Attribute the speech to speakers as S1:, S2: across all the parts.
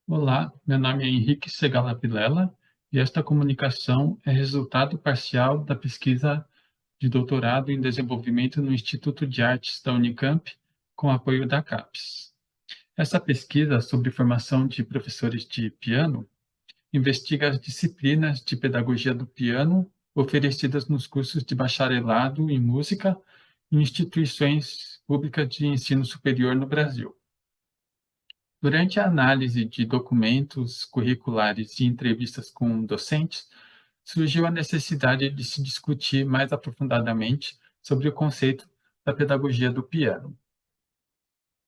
S1: Olá, meu nome é Henrique Segala Vilela e esta comunicação é resultado parcial da pesquisa de doutorado em desenvolvimento no Instituto de Artes da Unicamp, com apoio da CAPES. Essa pesquisa sobre formação de professores de piano investiga as disciplinas de pedagogia do piano oferecidas nos cursos de bacharelado em música em instituições públicas de ensino superior no Brasil. Durante a análise de documentos curriculares e entrevistas com docentes, surgiu a necessidade de se discutir mais aprofundadamente sobre o conceito da pedagogia do piano.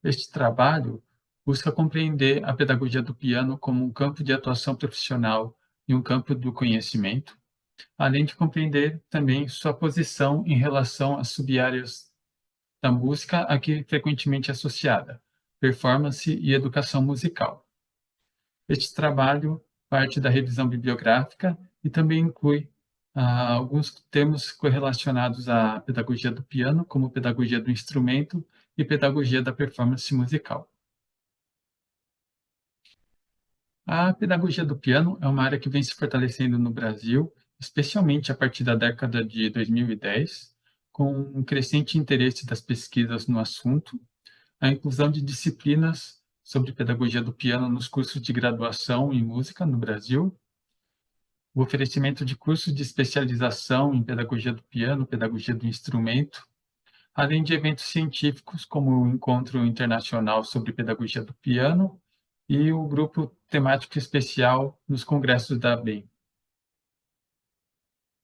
S1: Este trabalho busca compreender a pedagogia do piano como um campo de atuação profissional e um campo do conhecimento, além de compreender também sua posição em relação às sub-áreas da música a que frequentemente é associada, performance e educação musical. Este trabalho parte da revisão bibliográfica e também inclui alguns termos correlacionados à pedagogia do piano, como pedagogia do instrumento e pedagogia da performance musical. A pedagogia do piano é uma área que vem se fortalecendo no Brasil, especialmente a partir da década de 2010, com um crescente interesse das pesquisas no assunto, a inclusão de disciplinas sobre pedagogia do piano nos cursos de graduação em música no Brasil, o oferecimento de cursos de especialização em pedagogia do piano, pedagogia do instrumento, além de eventos científicos como o Encontro Internacional sobre Pedagogia do Piano e o Grupo Temático Especial nos Congressos da ABEM.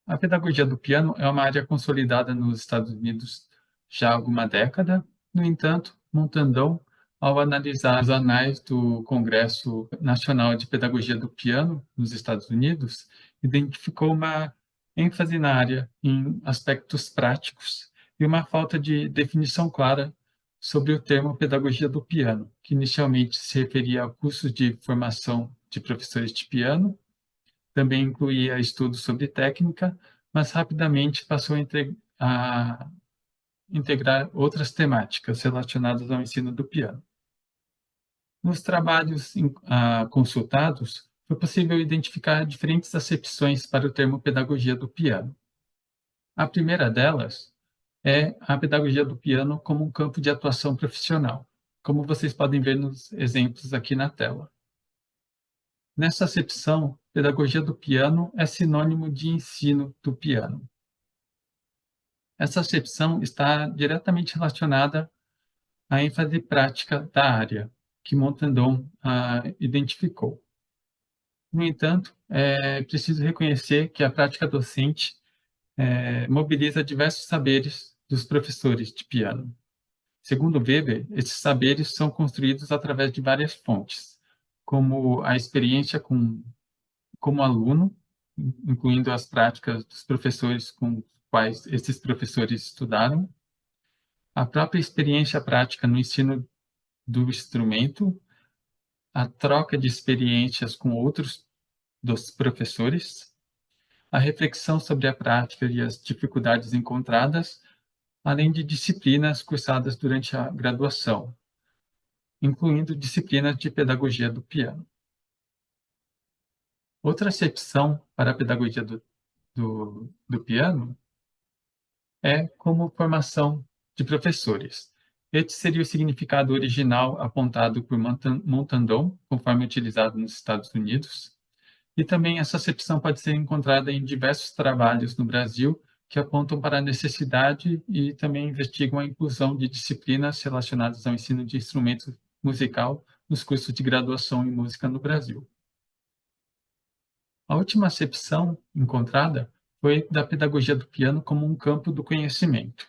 S1: A pedagogia do piano é uma área consolidada nos Estados Unidos já há alguma década. No entanto, Montandon, ao analisar os anais do Congresso Nacional de Pedagogia do Piano nos Estados Unidos, identificou uma ênfase na área em aspectos práticos e uma falta de definição clara sobre o termo pedagogia do piano, que inicialmente se referia a cursos de formação de professores de piano, também incluía estudos sobre técnica, mas rapidamente passou a integrar outras temáticas relacionadas ao ensino do piano. Nos trabalhos consultados, foi possível identificar diferentes acepções para o termo pedagogia do piano. A primeira delas é a pedagogia do piano como um campo de atuação profissional, como vocês podem ver nos exemplos aqui na tela. Nessa acepção, pedagogia do piano é sinônimo de ensino do piano. Essa acepção está diretamente relacionada à ênfase prática da área, que Montandon identificou. No entanto, é preciso reconhecer que a prática docente mobiliza diversos saberes dos professores de piano. Segundo Weber, esses saberes são construídos através de várias fontes, como a experiência como aluno, incluindo as práticas dos professores com os quais esses professores estudaram, a própria experiência prática no ensino do instrumento, a troca de experiências com outros dos professores, a reflexão sobre a prática e as dificuldades encontradas, além de disciplinas cursadas durante a graduação, incluindo disciplinas de pedagogia do piano. Outra acepção para a pedagogia do piano é como formação de professores. Este seria o significado original apontado por Montandon, conforme utilizado nos Estados Unidos, e também essa acepção pode ser encontrada em diversos trabalhos no Brasil que apontam para a necessidade e também investigam a inclusão de disciplinas relacionadas ao ensino de instrumento musical nos cursos de graduação em música no Brasil. A última acepção encontrada foi da pedagogia do piano como um campo do conhecimento.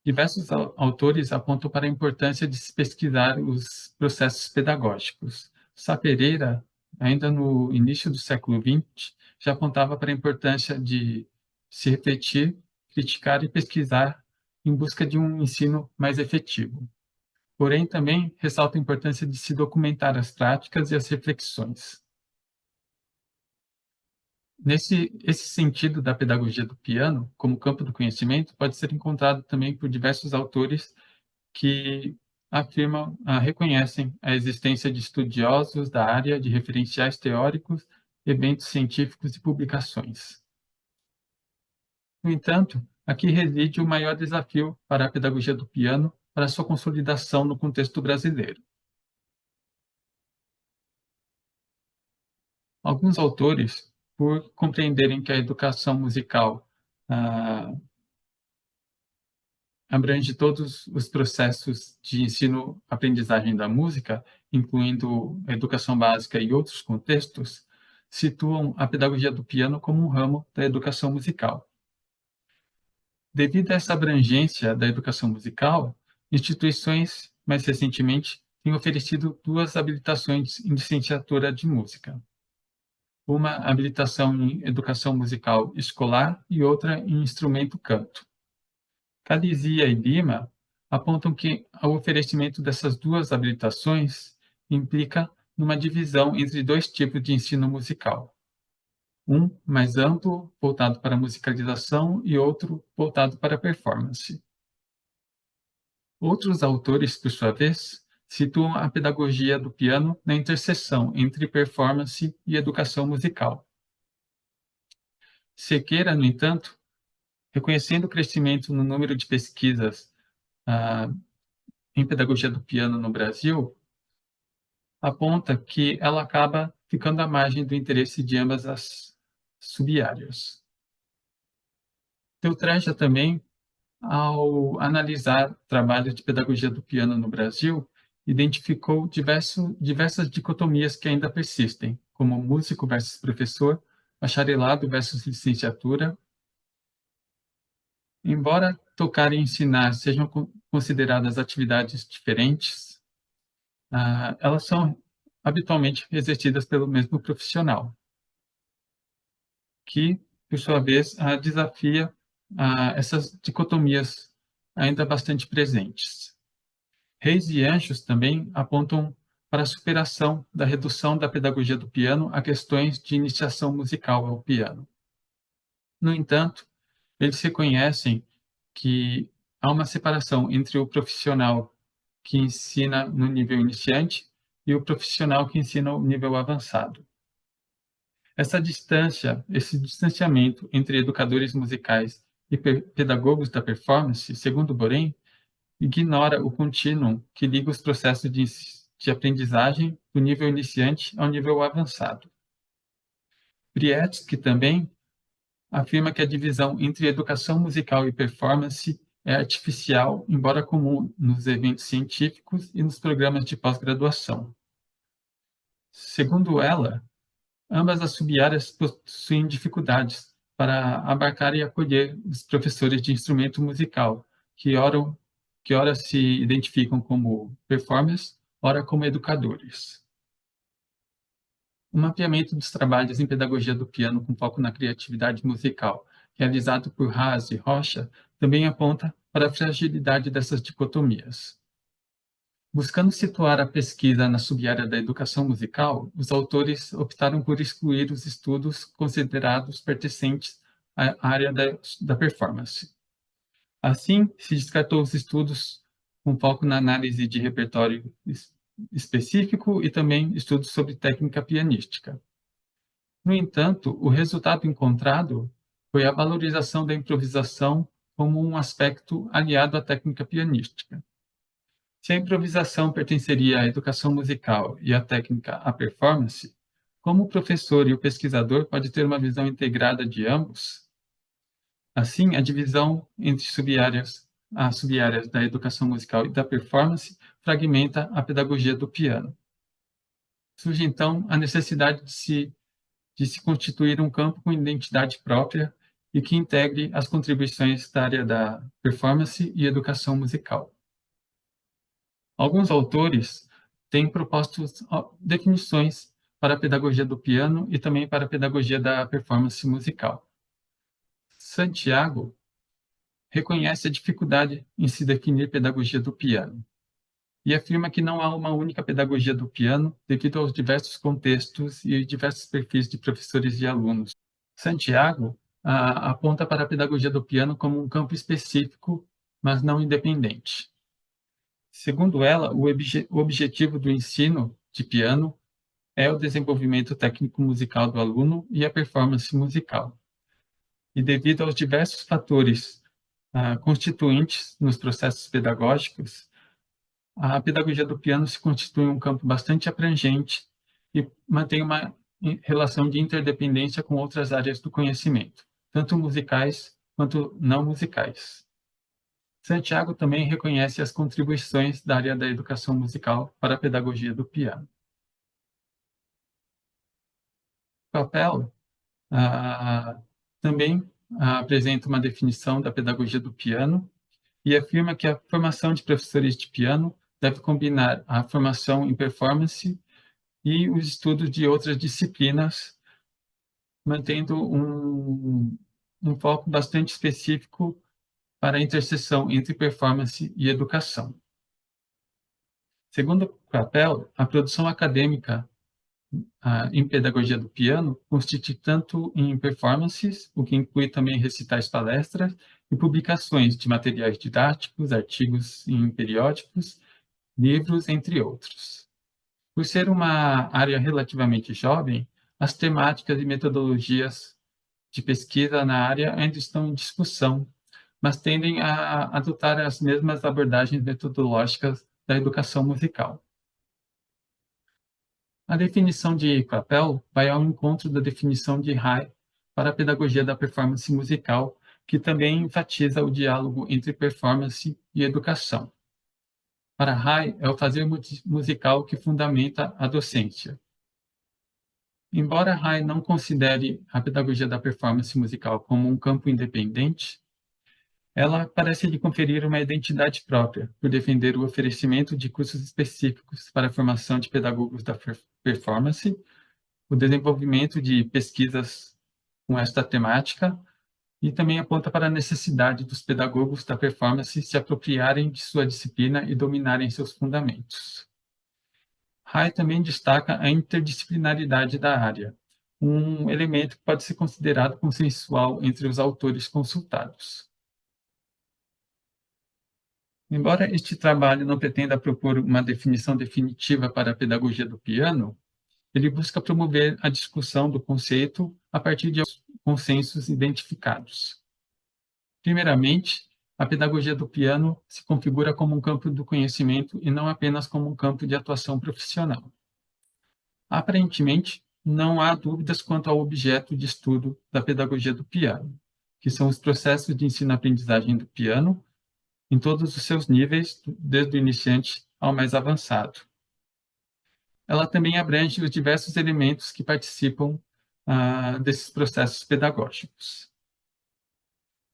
S1: Diversos autores apontam para a importância de se pesquisar os processos pedagógicos. Sá Pereira, ainda no início do século XX, já apontava para a importância de se refletir, criticar e pesquisar em busca de um ensino mais efetivo. Porém, também ressalta a importância de se documentar as práticas e as reflexões. Esse sentido da pedagogia do piano, como campo do conhecimento, pode ser encontrado também por diversos autores que reconhecem a existência de estudiosos da área, de referenciais teóricos, eventos científicos e publicações. No entanto, aqui reside o maior desafio para a pedagogia do piano para sua consolidação no contexto brasileiro. Alguns autores, por compreenderem que a educação musical ah, abrange todos os processos de ensino-aprendizagem da música, incluindo a educação básica e outros contextos, situam a pedagogia do piano como um ramo da educação musical. Devido a essa abrangência da educação musical, instituições, mais recentemente, têm oferecido duas habilitações em licenciatura de música. Uma habilitação em educação musical escolar e outra em instrumento canto. Cadizia e Lima apontam que o oferecimento dessas duas habilitações implica numa divisão entre dois tipos de ensino musical. Um mais amplo, voltado para a musicalização, e outro voltado para a performance. Outros autores, por sua vez, situam a pedagogia do piano na interseção entre performance e educação musical. Sequeira, no entanto, reconhecendo o crescimento no número de pesquisas em pedagogia do piano no Brasil, aponta que ela acaba ficando à margem do interesse de ambas as sub-áreas. Teutreja também, ao analisar trabalhos de pedagogia do piano no Brasil, identificou diversas dicotomias que ainda persistem, como músico versus professor, bacharelado versus licenciatura. Embora tocar e ensinar sejam consideradas atividades diferentes, elas são habitualmente exercidas pelo mesmo profissional, que, por sua vez, desafia essas dicotomias ainda bastante presentes. Reis e Anjos também apontam para a superação da redução da pedagogia do piano a questões de iniciação musical ao piano. No entanto, eles reconhecem que há uma separação entre o profissional que ensina no nível iniciante e o profissional que ensina no nível avançado. Essa distância, esse distanciamento entre educadores musicais e pedagogos da performance, segundo Boren, ignora o contínuo que liga os processos de aprendizagem do nível iniciante ao nível avançado. Brietsky também afirma que a divisão entre educação musical e performance é artificial, embora comum nos eventos científicos e nos programas de pós-graduação. Segundo ela, ambas as sub-áreas possuem dificuldades para abarcar e acolher os professores de instrumento musical, que ora se identificam como performers, ora como educadores. O mapeamento dos trabalhos em pedagogia do piano com foco na criatividade musical, realizado por Haas e Rocha, também aponta para a fragilidade dessas dicotomias. Buscando situar a pesquisa na sub-área da educação musical, os autores optaram por excluir os estudos considerados pertencentes à área da performance. Assim, se descartou os estudos com foco na análise de repertório específico e também estudos sobre técnica pianística. No entanto, o resultado encontrado foi a valorização da improvisação como um aspecto aliado à técnica pianística. Se a improvisação pertenceria à educação musical e a técnica à performance, como o professor e o pesquisador pode ter uma visão integrada de ambos? Assim, a divisão entre as sub-áreas da educação musical e da performance fragmenta a pedagogia do piano. Surge, então, a necessidade de se constituir um campo com identidade própria e que integre as contribuições da área da performance e educação musical. Alguns autores têm proposto definições para a pedagogia do piano e também para a pedagogia da performance musical. Santiago reconhece a dificuldade em se definir pedagogia do piano e afirma que não há uma única pedagogia do piano devido aos diversos contextos e diversos perfis de professores e alunos. Santiago aponta para a pedagogia do piano como um campo específico, mas não independente. Segundo ela, o objetivo do ensino de piano é o desenvolvimento técnico musical do aluno e a performance musical. E devido aos diversos fatores constituintes nos processos pedagógicos, a pedagogia do piano se constitui um campo bastante abrangente e mantém uma relação de interdependência com outras áreas do conhecimento, tanto musicais quanto não musicais. Santiago também reconhece as contribuições da área da educação musical para a pedagogia do piano. Papel também apresenta uma definição da pedagogia do piano e afirma que a formação de professores de piano deve combinar a formação em performance e os estudos de outras disciplinas, mantendo um foco bastante específico para a interseção entre performance e educação. Segundo o papel, a produção acadêmica em pedagogia do piano consiste tanto em performances, o que inclui também recitais, palestras e publicações de materiais didáticos, artigos em periódicos, livros, entre outros. Por ser uma área relativamente jovem, as temáticas e metodologias de pesquisa na área ainda estão em discussão, mas tendem a adotar as mesmas abordagens metodológicas da educação musical. A definição de papel vai ao encontro da definição de Hay para a pedagogia da performance musical, que também enfatiza o diálogo entre performance e educação. Para Hay, é o fazer musical que fundamenta a docência. Embora Hay não considere a pedagogia da performance musical como um campo independente, ela parece lhe conferir uma identidade própria, por defender o oferecimento de cursos específicos para a formação de pedagogos da performance, o desenvolvimento de pesquisas com esta temática e também aponta para a necessidade dos pedagogos da performance se apropriarem de sua disciplina e dominarem seus fundamentos. Hay também destaca a interdisciplinaridade da área, um elemento que pode ser considerado consensual entre os autores consultados. Embora este trabalho não pretenda propor uma definição definitiva para a pedagogia do piano, ele busca promover a discussão do conceito a partir de consensos identificados. Primeiramente, a pedagogia do piano se configura como um campo do conhecimento e não apenas como um campo de atuação profissional. Aparentemente, não há dúvidas quanto ao objeto de estudo da pedagogia do piano, que são os processos de ensino-aprendizagem do piano, em todos os seus níveis, desde o iniciante ao mais avançado. Ela também abrange os diversos elementos que participam desses processos pedagógicos.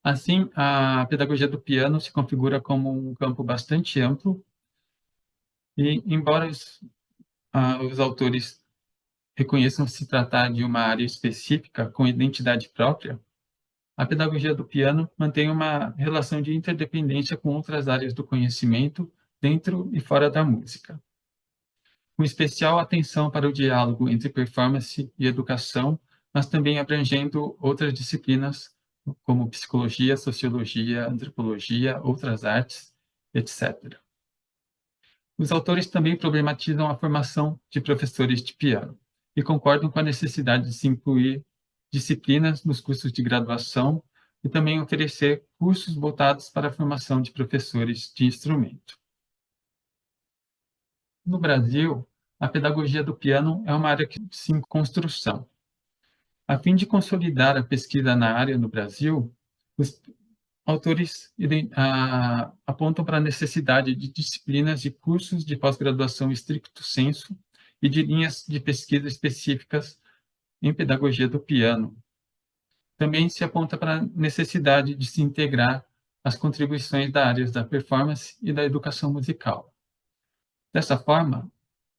S1: Assim, a pedagogia do piano se configura como um campo bastante amplo e, embora os autores reconheçam se tratar de uma área específica com identidade própria, a pedagogia do piano mantém uma relação de interdependência com outras áreas do conhecimento dentro e fora da música, com especial atenção para o diálogo entre performance e educação, mas também abrangendo outras disciplinas como psicologia, sociologia, antropologia, outras artes, etc. Os autores também problematizam a formação de professores de piano e concordam com a necessidade de se incluir disciplinas nos cursos de graduação e também oferecer cursos voltados para a formação de professores de instrumento. No Brasil, a pedagogia do piano é uma área que está em construção. A fim de consolidar a pesquisa na área no Brasil, os autores apontam para a necessidade de disciplinas de cursos de pós-graduação stricto sensu e de linhas de pesquisa específicas em pedagogia do piano. Também se aponta para a necessidade de se integrar as contribuições da área da performance e da educação musical. Dessa forma,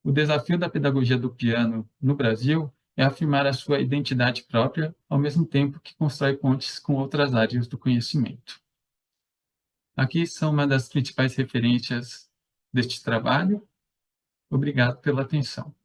S1: o desafio da pedagogia do piano no Brasil é afirmar a sua identidade própria, ao mesmo tempo que constrói pontes com outras áreas do conhecimento. Aqui são uma das principais referências deste trabalho. Obrigado pela atenção.